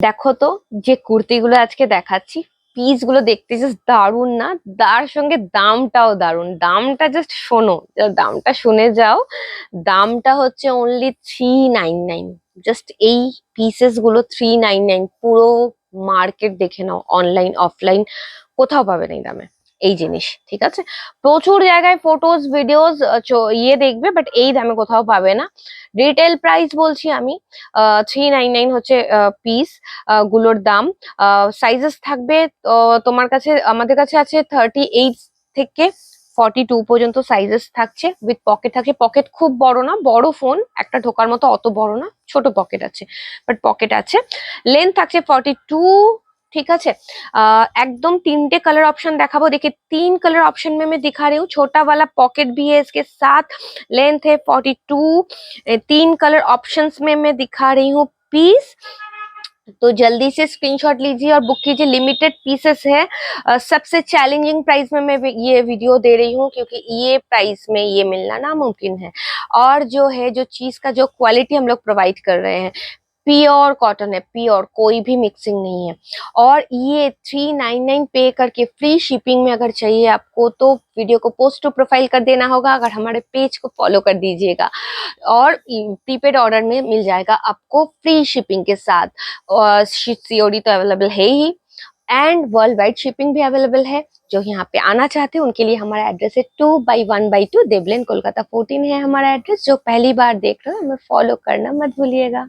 দেখো তো, যে কুর্তিগুলো আজকে দেখাচ্ছি, পিস গুলো দেখতে জাস্ট দারুণ না? তার সঙ্গে দামটাও দারুণ। দামটা জাস্ট শোনো, দামটা শুনে যাও। দামটা হচ্ছে অনলি 399। জাস্ট এই পিসেস গুলো 399। পুরো মার্কেট দেখে নাও, অনলাইন অফলাইন কোথাও পাবে না এই দামে এই জিনিস। ঠিক আছে, প্রচুর জায়গায় ফটোজ ভিডিওস দেখবে, বাট এই দামে কোথাও পাবে না। রিটেল প্রাইস বলছি আমি, 399 হচ্ছে পিস গুলোর দাম। সাইজেস থাকবে তোমার কাছে, আমাদের কাছে আছে 38 থেকে 42 পর্যন্ত সাইজেস থাকছে। উইথ পকেট থাকছে। পকেট খুব বড় না, বড় ফোন একটা ঢোকার মতো অত বড় না, ছোট পকেট আছে, বাট পকেট আছে। লেন্থ থাকছে 42। ठीक है। एकदम 3 कलर ऑप्शन दिखाबो। देखिए 3 कलर ऑप्शन में मैं दिखा रही हूँ। छोटा वाला पॉकेट भी है इसके साथ। लेंथ है 42। 3 कलर ऑप्शंस में मैं दिखा रही हूँ पीस। तो जल्दी से स्क्रीनशॉट लीजिए और बुक कीजिए। लिमिटेड पीसेस है। सबसे चैलेंजिंग प्राइस में मैं ये वीडियो दे रही हूँ, क्योंकि ये प्राइस में ये मिलना नामुमकिन है। और जो है, जो चीज का जो क्वालिटी हम लोग प्रोवाइड कर रहे हैं, प्योर कॉटन है, प्योर, कोई भी मिक्सिंग नहीं है। और ये 399 पे करके फ्री शिपिंग में अगर चाहिए आपको, तो वीडियो को पोस्ट टू प्रोफाइल कर देना होगा, अगर हमारे पेज को फॉलो कर दीजिएगा। और प्रीपेड ऑर्डर में मिल जाएगा आपको फ्री शिपिंग के साथ। और सीओडी तो अवेलेबल है ही, एंड वर्ल्ड वाइड शिपिंग भी अवेलेबल है। जो यहाँ पे आना चाहते हैं उनके लिए हमारा एड्रेस है 2/1/2 देवलेन, कोलकाता 14 है हमारा एड्रेस। जो पहली बार देख रहे हो, हमें फॉलो करना मत भूलिएगा।